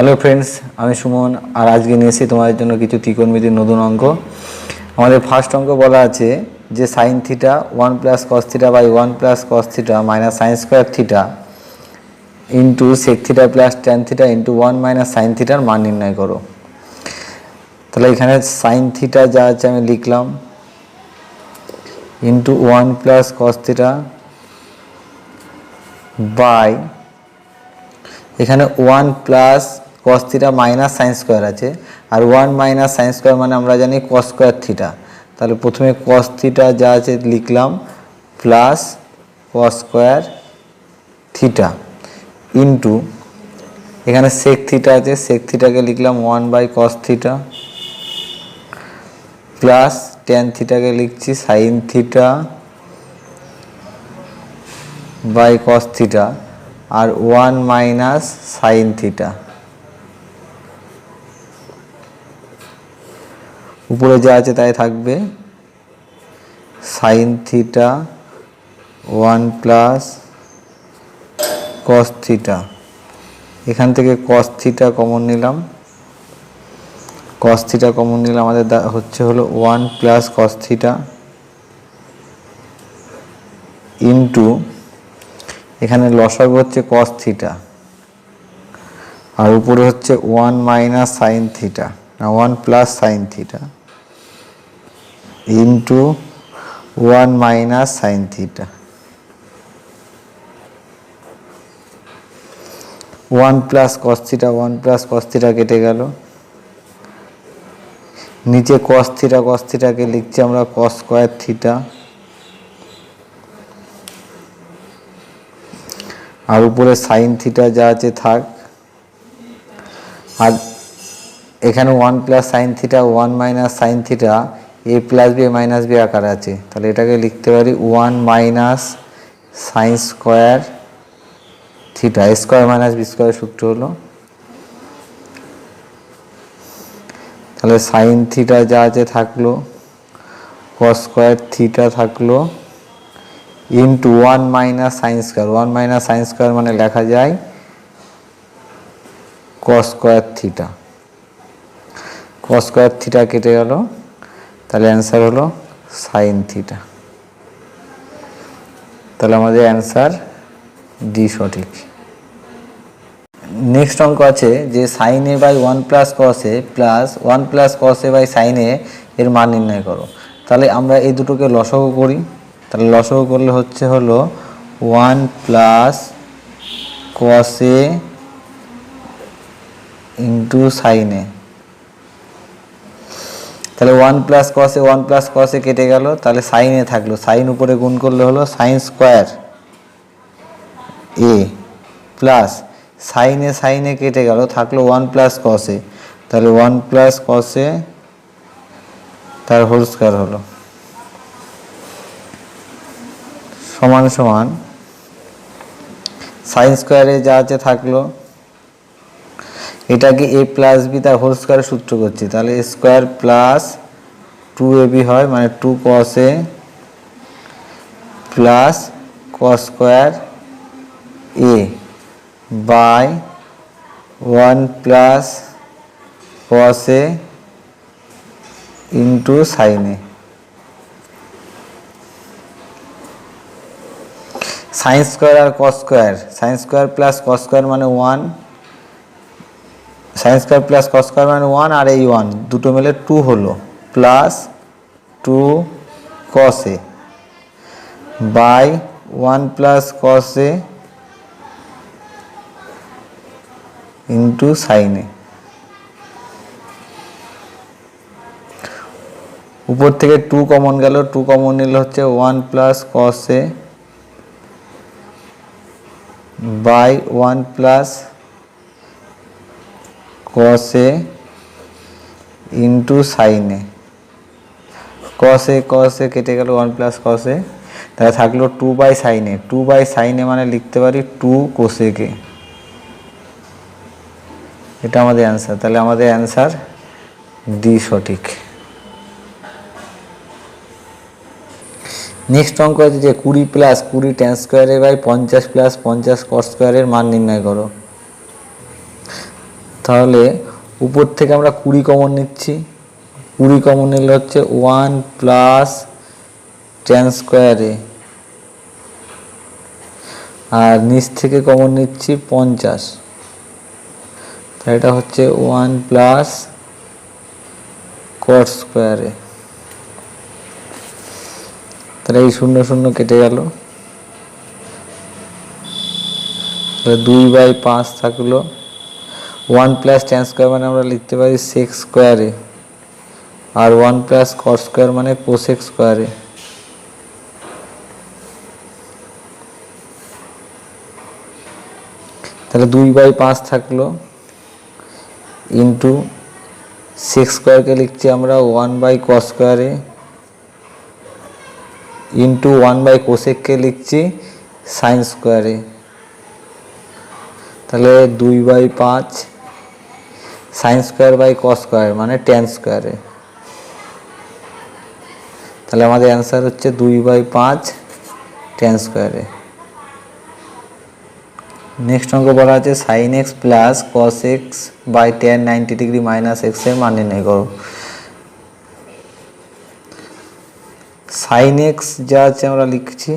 Hello friends, আমি সুমন আর আজকে নিয়ে এসেছি তোমাদের জন্য কিছু ত্রিকোণমিতির নতুন অঙ্ক। আমাদের ফার্স্ট অঙ্ক বলা আছে যে sine theta 1 plus cos theta by 1 plus cos theta minus sine square theta into sec theta plus tan theta into 1 minus sine থিটার মান নির্ণয় করো। তাহলে এখানে সাইন থিটা যা আছে আমি লিখলাম into 1 plus cos theta by এখানে 1 plus cos theta minus sine square আছে আর 1 মাইনাস সাইন স্কোয়ার মানে আমরা জানি কস স্কোয়ার থিটা। তাহলে প্রথমে কস থিটা যা আছে লিখলাম plus cos square theta into এখানে সেক থিটা আছে, সেক থিটাকে লিখলাম 1 by cos theta plus tan থিটাকে লিখছি sine theta by cos theta আর 1 মাইনাস সাইন থিটা। উপরে যা আছে তাই থাকবে sine theta 1 plus cos theta. এখান থেকে কস থিটা কমন নিলাম, কস থিটা কমন নিলাম, আমাদের হলো 1 প্লাস কস থিটা ইন্টু এখানে লসাগু হচ্ছে কস থিটা আর উপরে হচ্ছে 1 মাইনাস সাইন থিটা না 1 plus sine theta into 1 minus sine theta. 1 plus cos theta 1 plus cos theta কেটে গেল, নিচে কস থিটাকে লিখছি আমরা কস স্কোয়ার থিটা আর উপরে সাইন থিটা যা আছে থাক আর এখানে 1 plus sine theta 1 minus sine theta A plus B minus B আকারে আছে, তাহলে এটাকে লিখতে পারি 1 minus sine square theta, A square minus B square সূত্র হলো। তাহলে সাইন থিটা যা আছে থাকলো কস স্কোয়ার থিটা থাকলো into 1 minus sine square, 1 minus sine square মানে লেখা যায় cos square theta. Cos square theta কেটে গেল, তাহলে অ্যান্সার হলো সাইন থিটা। তাহলে আমাদের অ্যান্সার ডি সঠিক। নেক্সট অঙ্ক আছে যে sine A by 1 plus cos A plus 1 plus cos A by sine A এর মান নির্ণয় করো। তাহলে আমরা এই দুটোকে লসাগু করি, তাহলে লসাগু করলে হলো 1 প্লাস কস এ ইন্টু সাইন এ। তাহলে 1 প্লাস কস এ 1 প্লাস কস এ কেটে গেল, তাহলে সাইন এ থাকলো, সাইন উপরে গুণ করলে হলো সাইন স্কোয়ার এ প্লাস সাইন এ কেটে গেল থাকলো 1 প্লাস কস এ, তাহলে 1 প্লাস কস এ তার হোল স্কোয়ার হলো সমান সমান সাইন স্কোয়ারে যা আছে থাকলো এটাকে এ প্লাস বি তার হোল স্কোয়ারের সূত্র করছি, তাহলে এ স্কোয়ার প্লাস 2ab হয় মানে 2 cos a plus cos square a by 1 plus cos a into sine A. Sine square আর cos square, sine square plus cos square মানে 1, sine square plus cos square মানে 1 আর এই 1 দুটো মিলে 2 হলো plus 2 cos a by 1 plus cos a into sine A. উপর থেকে 2 কমন গেল, 2 কমন নিলে হচ্ছে 1 plus cos a by 1 plus cos a into sine A. cos a কেটে গেল 1 প্লাস cos a, তাহলে থাকলো 2 by sine A, 2 by sine A মানে লিখতে পারি 2 cos a কে। এটা আমাদের অ্যান্সার, তাহলে আমাদের অ্যান্সার ডি সঠিক। নেক্সট অঙ্ক আছে যে 20 প্লাস 20 ট্যান স্কোয়ারে বাই 50 প্লাস 50 কস স্কোয়ারের মান নির্ণয় করো। তাহলে উপর থেকে আমরা 20 কমন নিচ্ছি, 20 কমন নিলে হচ্ছে 1 প্লাস tan স্কোয়ারে, আর নিচ থেকে কমন নিচ্ছি 50, তাই এটা হচ্ছে 1 প্লাস cot স্কোয়ারে। তাহলে এই 0 0 কেটে গেল, তাহলে 2/5 থাকলো। 1 প্লাস tan স্কোয়ার মানে আমরা লিখতে পারি sec স্কোয়ারে, আর 1 প্লাস cot স্কোয়ার মানে cosec স্কোয়ারে। তাহলে 2/5 থাকলো ইন্টু sec স্কোয়ারকে লিখছি আমরা 1/cos স্কোয়ারে, ইন্টু 1/cosecকে লিখছি sin স্কোয়ারে। তাহলে 2/5 sin square by cos square মানে tan স্কোয়ারে। তাহলে আমাদের অ্যান্সার হচ্ছে 2/5 tan স্কোয়ারে। নেক্সট অঙ্ক বলা আছে sin x plus cos x by tan 90 degree minus x এর মান নির্ণয় করো। sin x যা আছে আমরা লিখছি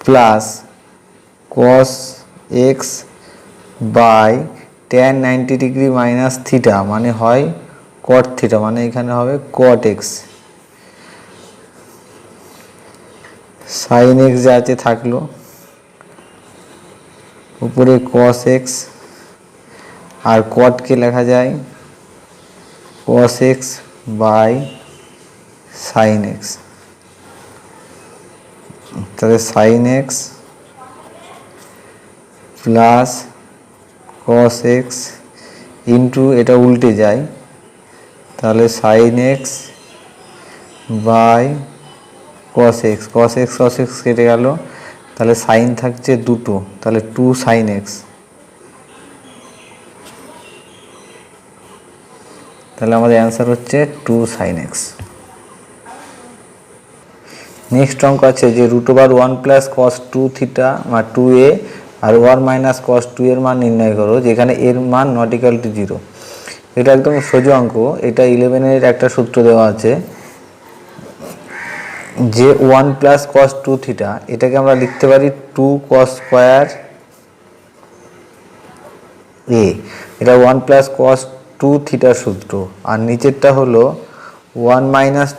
plus cos x by tan 90 degree minus theta মানে হয় cot থিটা, মানে এখানে হবে cot x। sin x যা আছে থাকলো, উপরে cos x আর cot কে লেখা যায় cos x by sin x। তাহলে sin x plus cos x into এটা উল্টে যায়, তাহলে sin x বাই cos x, cos x কেটে গেল, তাহলে সাইন থাকছে দুটো, তাহলে 2 sin x। তাহলে আমাদের অ্যান্সার হচ্ছে 2 sin x। নেক্সট অঙ্ক আছে যে √1 প্লাস cos 2 থিটা বা 2a আর 1 মাইনাস cos 2 এর মান নির্ণয় করো, যেখানে এর মান নট ইকুয়াল টু 0। এটা একদম সোজা অঙ্ক, এটা 11 এর একটা সূত্র দেওয়া আছে যে 1 প্লাস cos 2 থিটা, এটাকে আমরা লিখতে পারি 2 cos স্কোয়ার a। এটা 1 প্লাস cos 2 থিটার সূত্র, আর নিচেরটা হলো 1 মাইনাস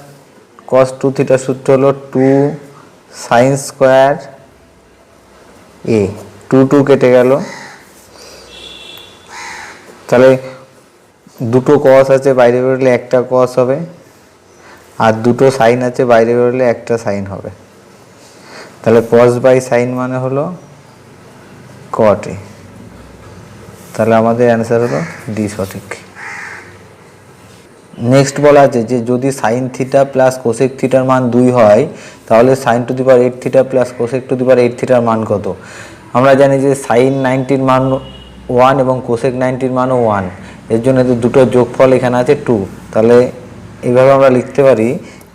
cos 2 থিটার সূত্র হলো 2 sin স্কোয়ার a। 2 কেটে গেল, তাহলে দুটো cos আছে বাইরে বেরোলে একটা cos হবে, আর দুটো সাইন আছে বাইরে বেরোলে একটা সাইন হবে। তাহলে cos বাই সাইন মানে হলো cot a। তাহলে আমাদের অ্যান্সার হলো ডি সঠিক। নেক্সট বলা আছে যে যদি সাইন থিটা প্লাস কোসেক থিটার মান 2 হয়, তাহলে sin to the power 8 theta plus cosec to the power 8 থিটার মান কত? আমরা জানি যে sin 90 মান 1 এবং কোসেক 90 মানও 1, এর জন্য দুটো যোগফল এখানে আছে 2। তাহলে এইভাবে আমরা লিখতে পারি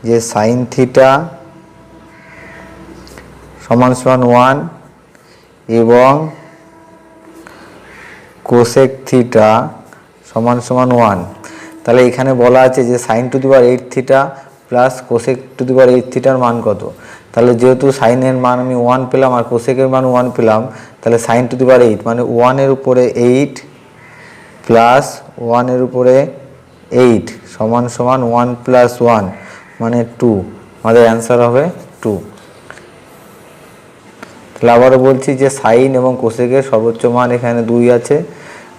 যে sin থিটা সমান সমান 1 এবং কোসেক থিটা সমান সমান 1। তাহলে এখানে বলা আছে যে sin to the power 8 theta plus cosec to the power 8 থিটার মান কত? তাহলে যেহেতু সাইনের মান আমি 1 পেলাম আর কোসেকের মান 1 পেলাম, তাহলে sin টু দি পাওয়ার 8 মানে 1 এর উপরে 8 প্লাস 1 এর উপরে 8 সমান সমান 1 প্লাস 1 মানে 2। আমাদের অ্যান্সার হবে 2। তাহলে আবারও বলছি যে সাইন এবং কোসেকের সর্বোচ্চ মান এখানে 2 আছে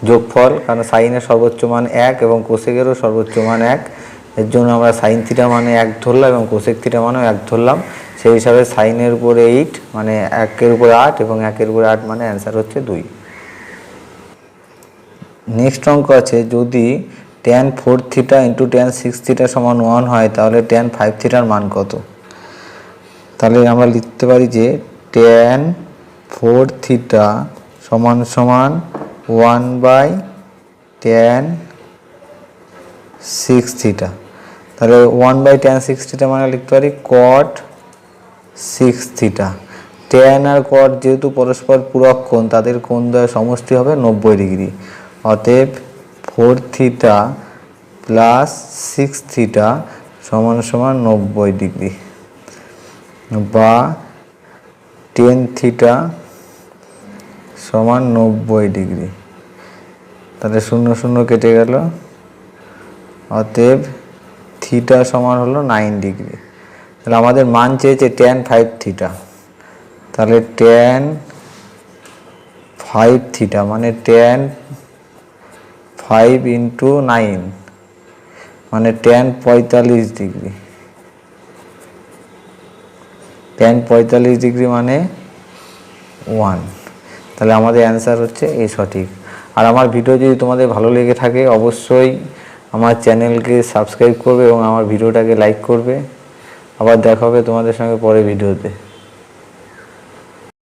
যোগফল, কারণ সাইনের সর্বোচ্চ মান 1 এবং কোসেকেরও সর্বোচ্চ মান 1, এর জন্য আমরা সাইন থিটা মানে 1 ধরলাম এবং কোসেক থিটা মানেও 1 ধরলাম। সেই হিসাবে সাইনের উপরে 8 মানে 1 এর উপরে 8 এবং 1 এর উপরে 8 মানে অ্যান্সার হচ্ছে 2। নেক্সট অঙ্ক আছে যদি tan 4 theta into tan 6 theta সমান 1 হয়, তাহলে tan 5 থিটার মান কত? তাহলে আমরা লিখতে পারি যে tan 4 থিটা সমান সমান 1/tan 6 থিটা। তাহলে 1/tan 6 থিটা মানে লিখতে পারি cot 6 থিটা। ট্যান আর কট যেহেতু পরস্পর পূরক কোণ, তাদের কোণদ্বয়ের সমষ্টি হবে 90 ডিগ্রি। অতএব 4 থিটা প্লাস 6 থিটা সমান সমান 90 ডিগ্রি, বা 10 থিটা সমান 90 ডিগ্রি। তাহলে 0 0 কেটে গেল। অতএব থিটা সমান হলো 9 ডিগ্রি। তাহলে আমাদের মান চেয়েছে tan 5 থিটা। তাহলে tan 5 থিটা মানে tan 5 ইন্টু 9 মানে tan 45 ডিগ্রি। tan 45 ডিগ্রি মানে 1। তাহলে আমাদের অ্যান্সার হচ্ছে এই সঠিক। আর আমার ভিডিও যদি তোমাদের ভালো লেগে থাকে অবশ্যই আমার চ্যানেলকে সাবস্ক্রাইব করবে এবং আমার ভিডিওটাকে লাইক করবে। আবার দেখা হবে তোমাদের সঙ্গে পরে ভিডিওতে।